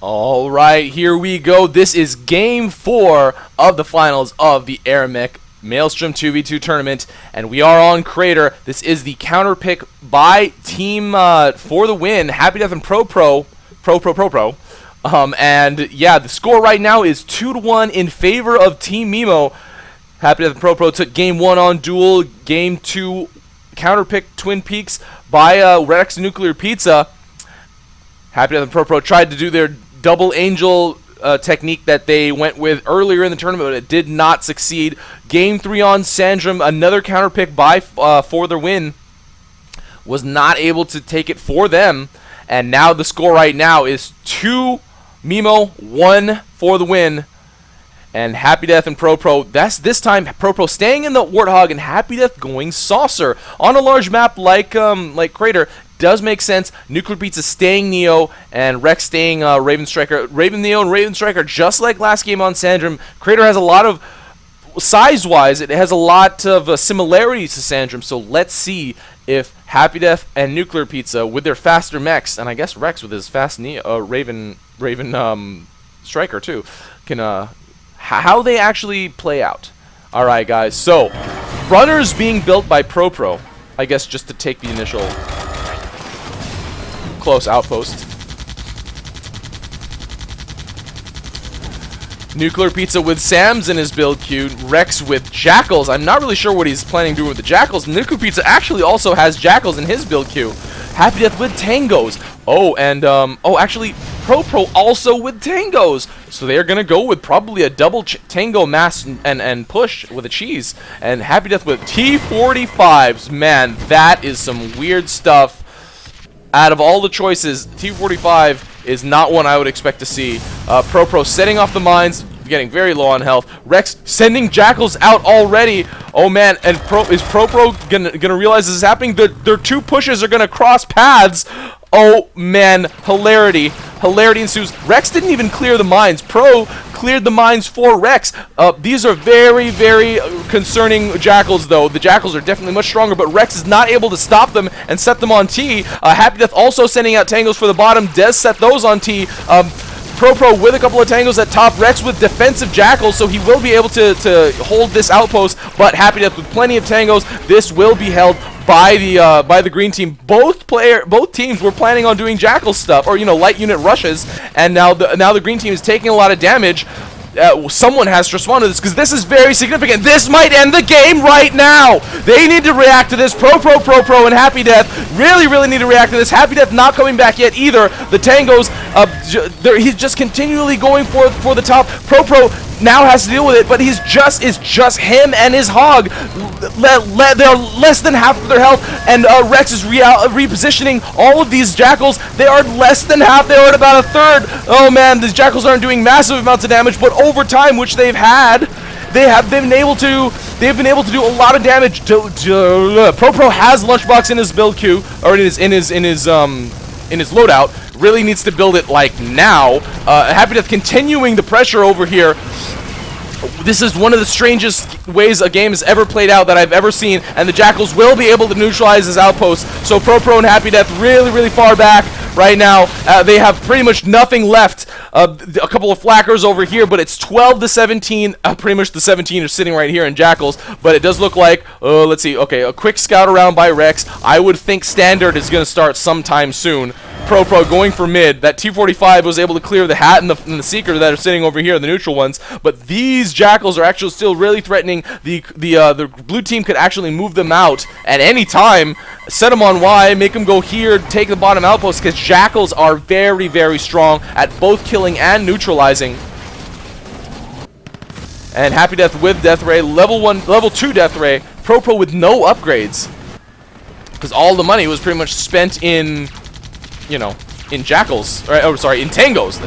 All right, here we go. This is game 4 of the finals of the AirMech Maelstrom 2v2 tournament, and we are on Crater. This is the counter pick by Team for the Win, Happy Death and Pro. And yeah, the score right now is 2-1 in favor of Team MeMo. Happy Death and Pro took game 1 on Duel, game 2 counter pick Twin Peaks by Rex Nuclear Pizza. Happy Death and Pro tried to do their double angel technique that they went with earlier in the tournament, but it did not succeed. Game 3 on Sandrum, another counter pick by For the Win, was not able to take it for them, and now the score right now is 2 MeMo, 1 For the Win. And Happy Death and Pro, that's this time Pro staying in the Warthog and Happy Death going Saucer on a large map like Crater. Does make sense. Nuclear Pizza staying Neo and Rex staying Raven Striker. Raven Neo and Raven Striker, just like last game on Sandrum. Crater has a lot of, size-wise, it has a lot of similarities to Sandrum. So let's see if Happy Death and Nuclear Pizza with their faster mechs, and I guess Rex with his fast Neo, Raven Striker too, can how they actually play out. All right, guys. So runners being built by Pro, I guess, just to take the initial close outpost. Nuclear Pizza with Sams in his build queue. Rex with Jackals. I'm not really sure what he's planning to do with the Jackals. Nuclear Pizza actually also has Jackals in his build queue. Happy Death with Tangos. Oh, and actually Pro also with Tangos. So they're gonna go with probably a double Tango mass and push with a cheese. And Happy Death with T45s. Man, that is some weird stuff. Out of all the choices, T45 is not one I would expect to see. Pro setting off the mines, getting very low on health. Rex sending Jackals out already. Oh man, and is Pro gonna realize this is happening? Their two pushes are gonna cross paths. Oh man, hilarity ensues. Rex didn't even clear the mines. Pro cleared the mines for Rex. These are very, very concerning Jackals, though. The Jackals are definitely much stronger, but Rex is not able to stop them and set them on T. Happy Death also sending out Tangos for the bottom. Dez set those on T. Pro with a couple of Tangos at top. Rex with defensive Jackals, so he will be able to hold this outpost, but Happy Death with plenty of Tangos. This will be held by the green team. Both teams were planning on doing Jackal stuff, or light unit rushes, and now the green team is taking a lot of damage. Someone has to respond to this, because this is very significant. This might end the game right now. They need to react to this. Pro, and Happy Death really need to react to this. Happy Death not coming back yet either. The Tangos, he's just continually going for the top. Pro now has to deal with it, but it's just him and his hog. They're less than half of their health, and Rex is repositioning all of these Jackals. They are less than half. They are at about a third. Oh man, these Jackals aren't doing massive amounts of damage, but over time, which they've been able to do a lot of damage. Pro has Lunchbox in his build queue, or in his loadout. Really needs to build it like now. Happy Death continuing the pressure over here. This is one of the strangest ways a game has ever played out that I've ever seen, and the Jackals will be able to neutralize his outpost. So Pro and Happy Death really far back right now. They have pretty much nothing left. A couple of flackers over here, but it's 12-17. Pretty much the 17 are sitting right here in Jackals, but it does look like, let's see, okay, a quick scout around by Rex. I would think Standard is going to start sometime soon. Pro going for mid. That T45 was able to clear the Hat and the Seeker that are sitting over here, the neutral ones, but these Jackals are actually still really threatening. The blue team could actually move them out at any time, set them on Y, make them go here, take the bottom outpost, because Jackals are very strong at both killing and neutralizing. And Happy Death with Death Ray, level 2 Death Ray. Pro with no upgrades, because all the money was pretty much spent in in Jackals, in Tangos.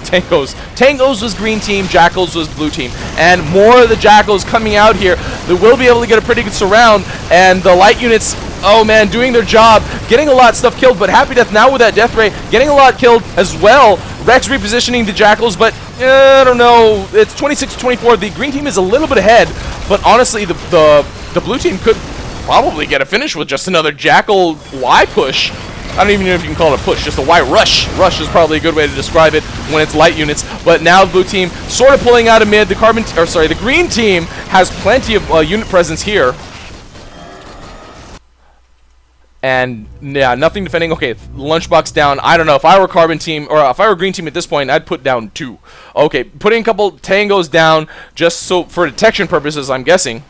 Tangos was green team, Jackals was blue team, and more of the Jackals coming out here. They will be able to get a pretty good surround, and the light units, oh man, doing their job, getting a lot of stuff killed, but Happy Death now with that Death Ray, getting a lot killed as well. Rex repositioning the Jackals, but I don't know, it's 26-24. The green team is a little bit ahead, but honestly, the blue team could probably get a finish with just another Jackal Y push. I don't even know if you can call it a push, just a white rush. Rush is probably a good way to describe it when it's light units. But now the blue team sort of pulling out of mid. The green team has plenty of unit presence here. And yeah, nothing defending. Okay, lunchbox down. I don't know if I were carbon team or if I were green team at this point, I'd put down 2. Okay, putting a couple tangos down just so for detection purposes, I'm guessing.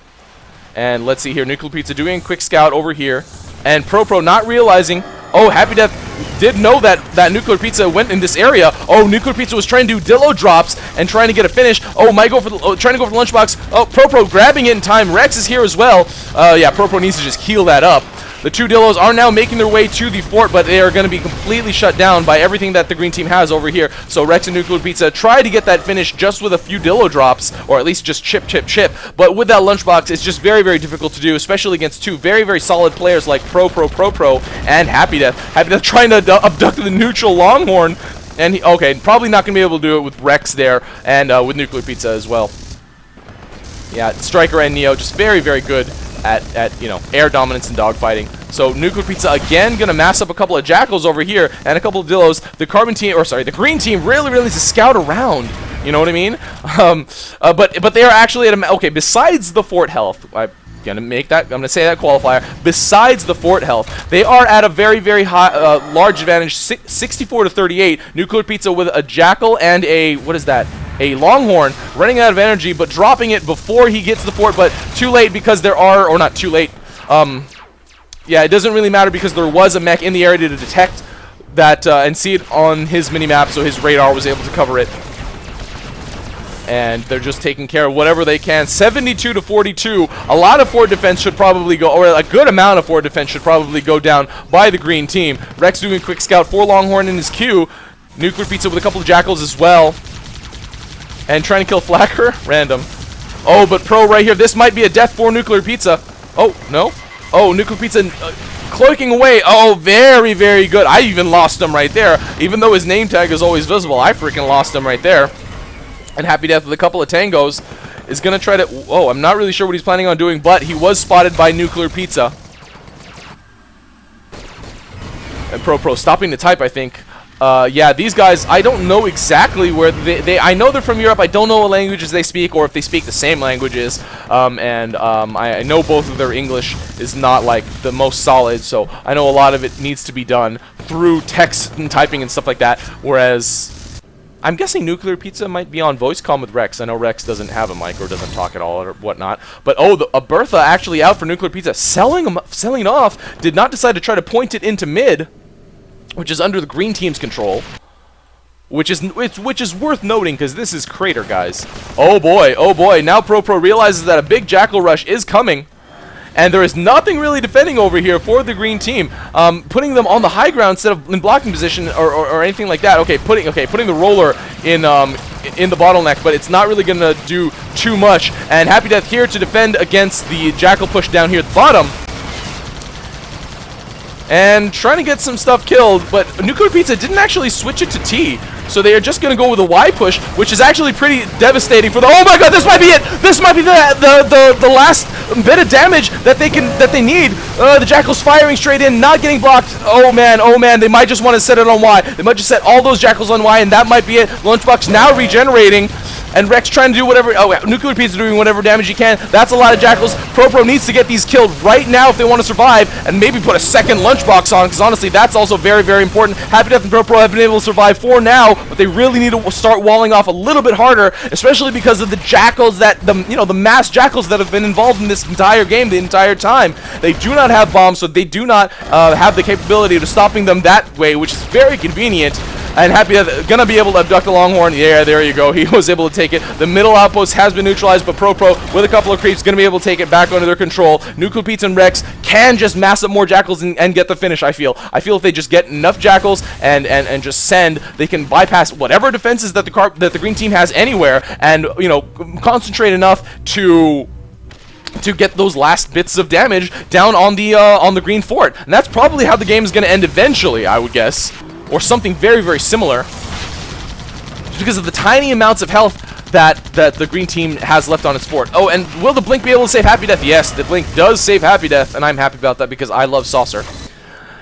And let's see here, Nuclear Pizza doing a quick scout over here, and Pro not realizing. Oh, Happy Death did know that Nuclear Pizza went in this area. Oh, Nuclear Pizza was trying to do Dillo drops and trying to get a finish. Oh, might go for the, trying to go for the lunchbox. Oh, Pro grabbing it in time. Rex is here as well. Yeah, Pro needs to just heal that up. The 2 Dillos are now making their way to the fort, but they are going to be completely shut down by everything that the green team has over here. So Rex and Nuclear Pizza try to get that finish just with a few Dillo drops, or at least just chip. But with that lunchbox, it's just very, very difficult to do, especially against 2 very, very solid players like Pro, and Happy Death. Happy Death trying to abduct the neutral Longhorn, and okay, probably not going to be able to do it with Rex there, and with Nuclear Pizza as well. Yeah, Striker and Neo just very, very good at you know, air dominance and dogfighting. So Nuclear Pizza again gonna mass up a couple of Jackals over here and a couple of Dillos. The carbon team, or sorry, the green team really needs to scout around. You know what I mean? But they are actually at a okay. Besides the fort health, I'm gonna say that qualifier. Besides the fort health, they are at a very, very high, large advantage, 64 to 38. Nuclear Pizza with a Jackal and a what is that? A Longhorn running out of energy, but dropping it before he gets to the fort, but too late because there are, or not too late. Yeah, it doesn't really matter because there was a mech in the area to detect that and see it on his minimap, so his radar was able to cover it. And they're just taking care of whatever they can. 72 to 42. A lot of fort defense should probably go, or a good amount of fort defense should probably go down by the green team. Rex doing a quick scout for Longhorn in his queue. Nuclear Pizza with a couple of Jackals as well. And trying to kill Flacker. Random. Oh, but Pro right here. This might be a death for Nuclear Pizza. Oh, no. Oh, Nuclear Pizza cloaking away. Oh, very, very good. I even lost him right there. Even though his name tag is always visible, I freaking lost him right there. And Happy Death with a couple of tangos is going to try to... Oh, I'm not really sure what he's planning on doing, but he was spotted by Nuclear Pizza. And Pro stopping the type, I think. Yeah, these guys, I don't know exactly where I know they're from Europe. I don't know what languages they speak or if they speak the same languages. I know both of their English is not like the most solid, so I know a lot of it needs to be done through text and typing and stuff like that. Whereas I'm guessing Nuclear Pizza might be on voice comm with Rex. I know Rex doesn't have a mic or doesn't talk at all or whatnot. But oh, a Bertha actually out for Nuclear Pizza, selling off. Did not decide to try to point it into mid, which is under the green team's control, which is worth noting because this is Crater, guys. Oh boy! Now Pro realizes that a big Jackal rush is coming, and there is nothing really defending over here for the green team, putting them on the high ground instead of in blocking position or anything like that. Okay, putting the roller in the bottleneck, but it's not really gonna do too much. And Happy Death here to defend against the Jackal push down here at the bottom. And trying to get some stuff killed, but Nuclear Pizza didn't actually switch it to T, so they are just going to go with a Y push, which is actually pretty devastating for the... Oh my god, this might be it! This might be the last bit of damage that they need. The Jackal's firing straight in, not getting blocked. Oh man, they might just want to set it on Y. They might just set all those Jackals on Y, and that might be it. Lunchbox now regenerating. And Rex trying to do whatever... Oh, Nuclear Pizza doing whatever damage he can. That's a lot of Jackals. Pro needs to get these killed right now if they want to survive. And maybe put a second lunchbox on, because honestly, that's also very, very important. Happy Death and Pro have been able to survive for now, but they really need to start walling off a little bit harder, especially because of the Jackals the mass Jackals that have been involved in this entire game the entire time. They do not have bombs, so they do not have the capability of stopping them that way, which is very convenient. And Happy Death gonna be able to abduct the Longhorn. Yeah, there you go. He was able to take it. The middle outpost has been neutralized, but Pro with a couple of creeps gonna be able to take it back under their control. Nuclear Pizza and Rex can just mass up more Jackals and get the finish. I feel if they just get enough Jackals and just send, they can bypass whatever defenses that the green team has anywhere, and concentrate enough to get those last bits of damage down on the green fort. And that's probably how the game is gonna end eventually, I would guess. Or something very, very similar. Just because of the tiny amounts of health that the green team has left on its fort. Oh, and will the Blink be able to save Happy Death? Yes, the Blink does save Happy Death, and I'm happy about that because I love Saucer.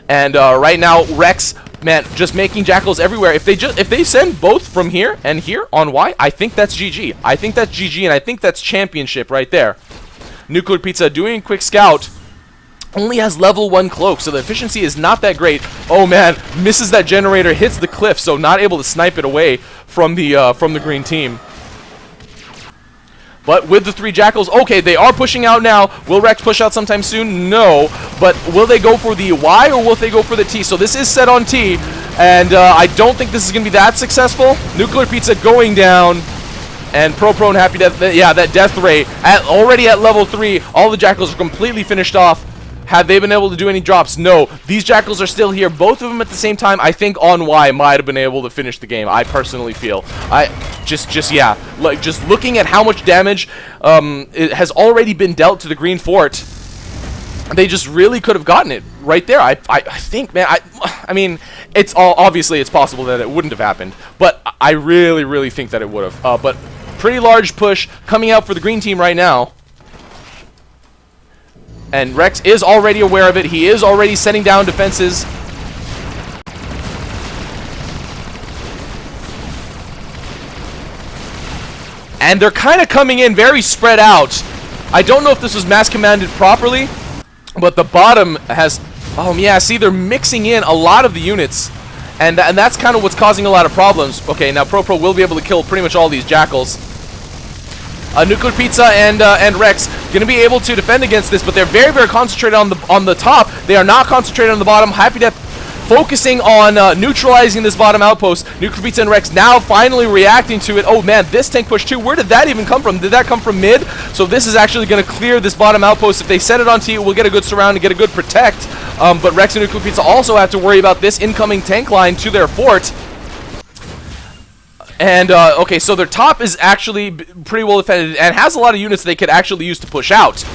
And right now, Rex, man, just making Jackals everywhere. If they send both from here and here on Y, I think that's GG. I think that's GG, and I think that's championship right there. Nuclear Pizza doing a quick scout. Only has level 1 cloak, so the efficiency is not that great. Oh man, misses that generator, hits the cliff, so not able to snipe it away from the green team. But with the 3 Jackals, okay, they are pushing out now. Will Rex push out sometime soon? No. But will they go for the Y or will they go for the T? So this is set on T, and I don't think this is going to be that successful. Nuclear Pizza going down. And Pro and Happy Death, yeah, that death ray, already at level 3, all the Jackals are completely finished off. Have they been able to do any drops? No. These Jackals are still here, both of them at the same time. I think on Y might have been able to finish the game, I personally feel. Yeah, like, just looking at how much damage it has already been dealt to the green fort, they just really could have gotten it right there. I think, man, I mean, it's obviously it's possible that it wouldn't have happened, but I really think that it would have. But pretty large push coming out for the green team right now. And Rex is already aware of it. He is already setting down defenses. And they're kind of coming in very spread out. I don't know if this was mass commanded properly, but the bottom has... Oh, yeah, see, they're mixing in a lot of the units. And that's kind of what's causing a lot of problems. Okay, now Pro will be able to kill pretty much all these Jackals. Nuclear Pizza and Rex going to be able to defend against this, but they're very concentrated on the top. They are not concentrated on the bottom. Happy Death focusing on neutralizing this bottom outpost. Nuclear Pizza and Rex now finally reacting to it. Oh man, this tank push too. Where did that even come from? Did that come from mid? So this is actually going to clear this bottom outpost. If they set it on T, we'll get a good surround and get a good protect. But Rex and Nuclear Pizza also have to worry about this incoming tank line to their fort. And, okay, so their top is actually pretty well defended and has a lot of units they could actually use to push out.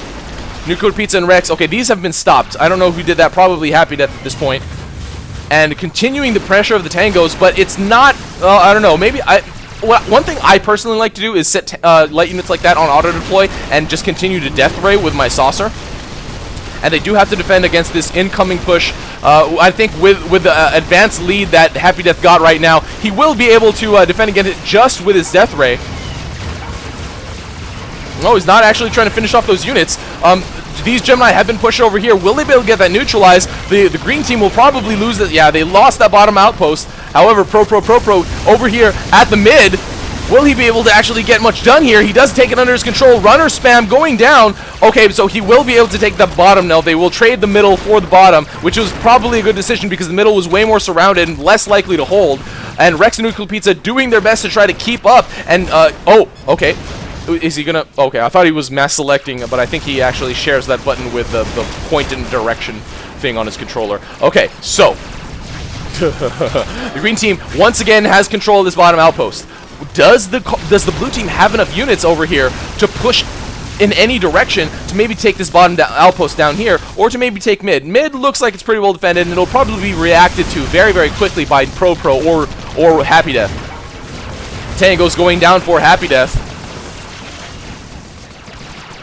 Nuclear Pizza and Rex, okay, these have been stopped. I don't know who did that, probably Happy Death at this point. And continuing the pressure of the tangos, but it's not, I don't know, maybe, one thing I personally like to do is set light units like that on auto-deploy and just continue to death ray with my saucer. And they do have to defend against this incoming push. I think with the advanced lead that Happy Death got right now, he will be able to defend against it just with his death ray. No, he's not actually trying to finish off those units. These Gemini have been pushed over here. Will they be able to get that neutralized? The green team will probably lose that. Yeah, they lost that bottom outpost. However, Pro over here at the mid. Will he be able to actually get much done here? He does take it under his control. Runner spam going down. Okay, so he will be able to take the bottom now. They will trade the middle for the bottom, which was probably a good decision because the middle was way more surrounded and less likely to hold. And Rex and Nuclear Pizza doing their best to try to keep up. And, oh, okay. Is he gonna... Okay, I thought he was mass selecting, but I think he actually shares that button with the point and direction thing on his controller. Okay, so... the green team, once again, has control of this bottom outpost. Does the blue team have enough units over here to push in any direction to maybe take this bottom outpost down here, or to maybe take mid? Mid looks like it's pretty well defended, and it'll probably be reacted to very quickly by Pro or Happy Death. Tango's going down for Happy Death.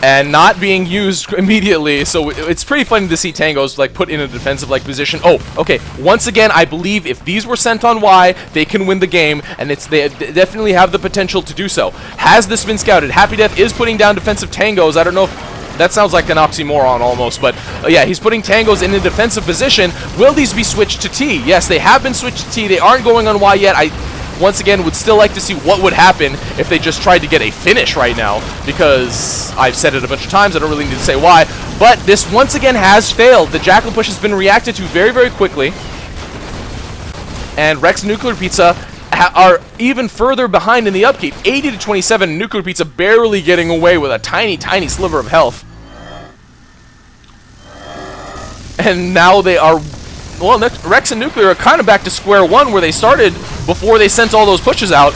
And not being used immediately, so it's pretty funny to see Tangos like put in a defensive-like position. Oh, okay. Once again, I believe if these were sent on Y, they can win the game, and they definitely have the potential to do so. Has this been scouted? Happy Death is putting down defensive Tangos. I don't know if that sounds like an oxymoron almost, but yeah, he's putting Tangos in a defensive position. Will these be switched to T? Yes, they have been switched to T. They aren't going on Y yet. Once again, would still like to see what would happen if they just tried to get a finish right now, because I've said it a bunch of times, I don't really need to say why, but this once again has failed. The Jackal push has been reacted to very quickly, and Rex and Nuclear Pizza are even further behind in the upkeep. 80 to 27, Nuclear Pizza barely getting away with a tiny sliver of health. And now they are... Well, Rex and Nuclear are kind of back to square one where they started before they sent all those pushes out.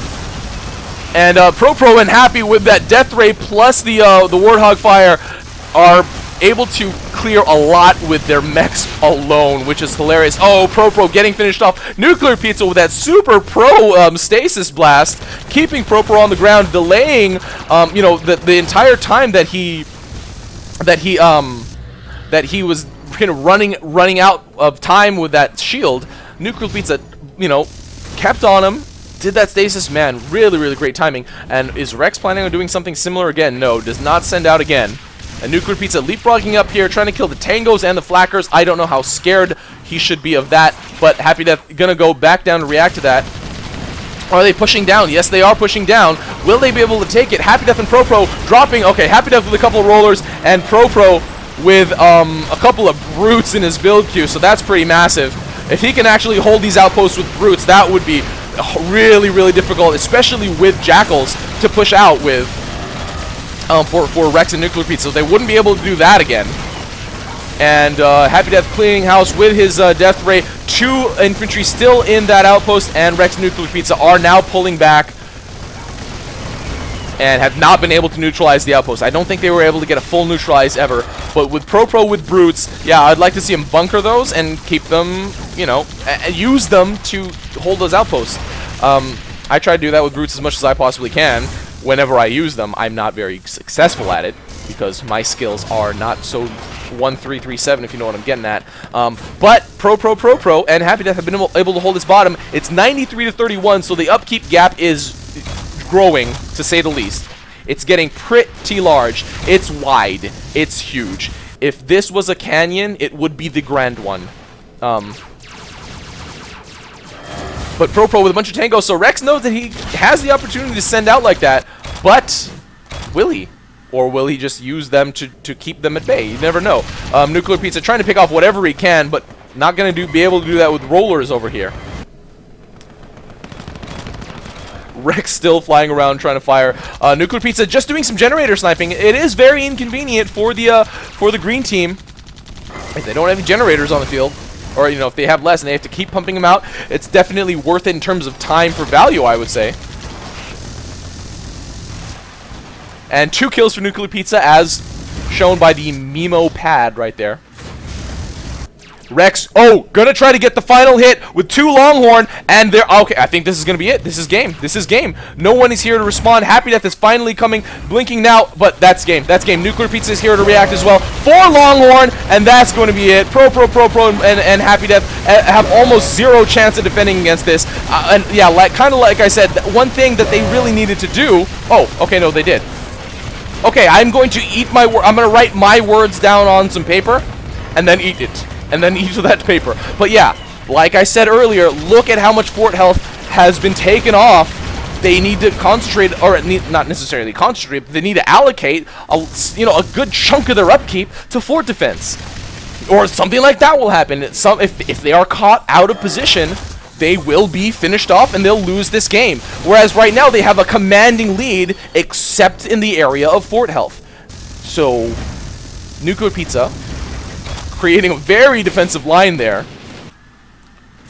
And Pro and Happy with that Death Ray plus the Warthog Fire are able to clear a lot with their mechs alone, which is hilarious. Oh, Pro getting finished off. Nuclear Pizza with that super pro stasis blast, keeping Pro on the ground, delaying you know, the entire time that he was kind of running out of time with that shield, Nuclear Pizza, you know, kept on him, did that stasis. Man, really, really great timing. And is Rex planning on doing something similar again? No, does not send out again. And Nuclear Pizza leapfrogging up here, trying to kill the Tangos and the Flackers. I don't know how scared he should be of that, but Happy Death gonna go back down to react to that. Are they pushing down? Yes, they are pushing down. Will they be able to take it? Happy Death and Pro dropping. Okay, Happy Death with a couple of rollers, and Pro with a couple of brutes in his build queue, so that's pretty massive. If he can actually hold these outposts with brutes, that would be really, really difficult, especially with Jackals to push out with for Rex and Nuclear Pizza. So they wouldn't be able to do that again. And Happy Death cleaning house with his death ray. 2 infantry still in that outpost, and Rex and Nuclear Pizza are now pulling back and have not been able to neutralize the outpost. I don't think they were able to get a full neutralize ever, but with Pro with brutes, yeah, I'd like to see him bunker those and keep them, you know, use them to hold those outposts. I try to do that with brutes as much as I possibly can. Whenever I use them, I'm not very successful at it because my skills are not so 1-3-3-7, if you know what I'm getting at. But Pro and Happy Death have been able to hold his bottom. It's 93-31, so the upkeep gap is growing, to say the least. It's getting pretty large. It's wide. It's huge. If this was a canyon, it would be the grand one. But Pro with a bunch of tangos, so Rex knows that he has the opportunity to send out like that, but will he? Or will he just use them to keep them at bay? You never know. Nuclear Pizza trying to pick off whatever he can, but not going to be able to do that with rollers over here. Rex still flying around trying to fire. Nuclear Pizza just doing some generator sniping. It is very inconvenient for the green team if they don't have any generators on the field. Or, you know, if they have less and they have to keep pumping them out, it's definitely worth it in terms of time for value, I would say. And 2 kills for Nuclear Pizza, as shown by the MeMo pad right there. Rex, gonna try to get the final hit with 2 Longhorn, and they're, okay, I think this is gonna be it. This is game. This is game. No one is here to respond. Happy Death is finally coming, blinking now, but that's game. That's game. Nuclear Pizza is here to react as well. 4 Longhorn, and that's going to be it. Pro, and Happy Death have almost 0 chance of defending against this. And yeah, kind of like I said, one thing that they really needed to do, okay, no, they did. Okay, I'm going to eat my I'm going to write my words down on some paper, and then eat it. And then eat that paper. But yeah, like I said earlier, look at how much fort health has been taken off. They need to concentrate, or not necessarily concentrate, but they need to allocate a good chunk of their upkeep to fort defense, or something like that will happen. If they are caught out of position, they will be finished off and they'll lose this game. Whereas right now they have a commanding lead, except in the area of fort health. So Nuclear Pizza creating a very defensive line there.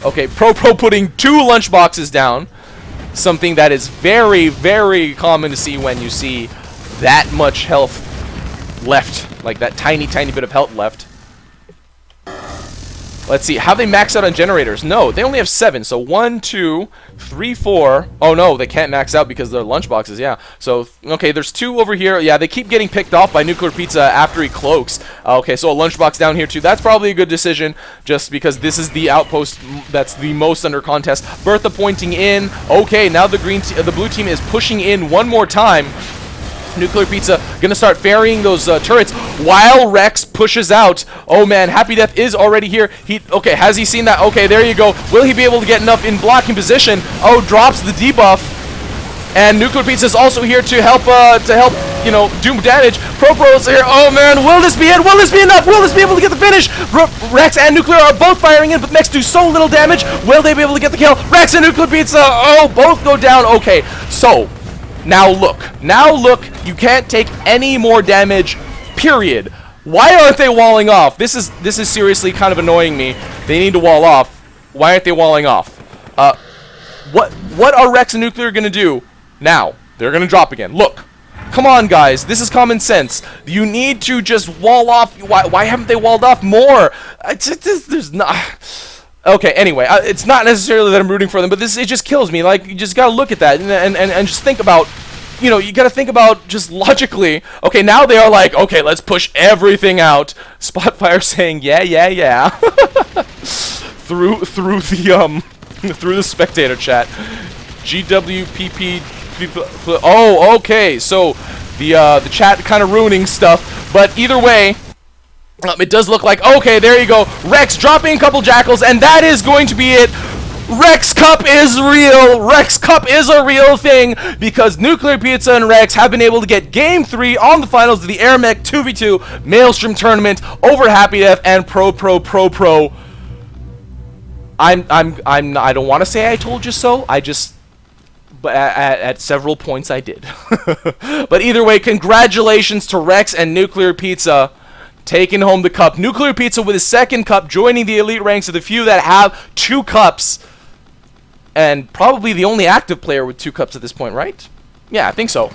Okay, Pro putting 2 lunchboxes down. Something that is very, very common to see when you see that much health left. Like that tiny bit of health left. Let's see, have they maxed out on generators? No, they only have 7. So 1, 2, 3, 4. Oh no, they can't max out because they're lunchboxes, yeah. So, okay, there's 2 over here. Yeah, they keep getting picked off by Nuclear Pizza after he cloaks. Okay, so a lunchbox down here too. That's probably a good decision, just because this is the outpost that's the most under contest. Bertha pointing in. Okay, now the blue team is pushing in one more time. Nuclear Pizza gonna start ferrying those turrets while Rex pushes out. Oh man, Happy Death is already here. Okay, has he seen that? Okay, there you go. Will he be able to get enough in blocking position? Oh, drops the debuff. And Nuclear Pizza is also here to help, you know, do damage. Pro's here. Oh man, will this be it? Will this be enough? Will this be able to get the finish? Rex and Nuclear are both firing in, but Mechs do so little damage. Will they be able to get the kill? Rex and Nuclear Pizza, both go down. Okay, so now look, you can't take any more damage, period. Why aren't they walling off? This is seriously kind of annoying me. They need to wall off. Why aren't they walling off? What are Rex and Nuclear gonna do now? They're gonna drop again. Look, come on guys, this is common sense. You need to just wall off. Why haven't they walled off more? There's not. Okay, anyway, it's not necessarily that I'm rooting for them, but it just kills me. Like, you just gotta look at that and just think about you know, you got to think about just logically. Okay, now they are like, okay, let's push everything out. Spotfire saying, yeah, through the through the spectator chat. GWPP. Oh, okay. So the chat kind of ruining stuff, but either way. It does look like, okay, there you go. Rex dropping a couple jackals, and that is going to be it. Rex Cup is real. Rex Cup is a real thing because Nuclear Pizza and Rex have been able to get Game 3 on the finals of the AirMech 2v2 Maelstrom tournament over Happy Death and Pro. I don't want to say I told you so. But at several points I did. But either way, congratulations to Rex and Nuclear Pizza. Taking home the cup. Nuclear Pizza with his second cup, joining the elite ranks of the few that have 2 cups. And probably the only active player with 2 cups at this point, right? Yeah, I think so.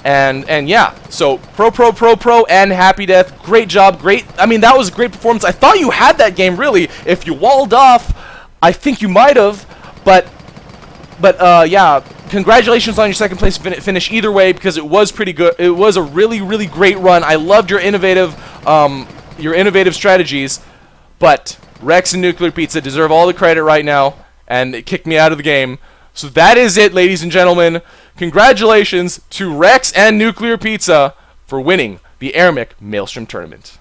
And yeah, so Pro, and Happy Death. Great job, great. I mean, that was a great performance. I thought you had that game, really. If you walled off, I think you might have. But yeah, congratulations on your second place finish either way, because it was pretty good. It was a really great run. I loved your innovative strategies, but Rex and Nuclear Pizza deserve all the credit right now, and it kicked me out of the game. So that is it, ladies and gentlemen. Congratulations to Rex and Nuclear Pizza for winning the AirMech Maelstrom tournament.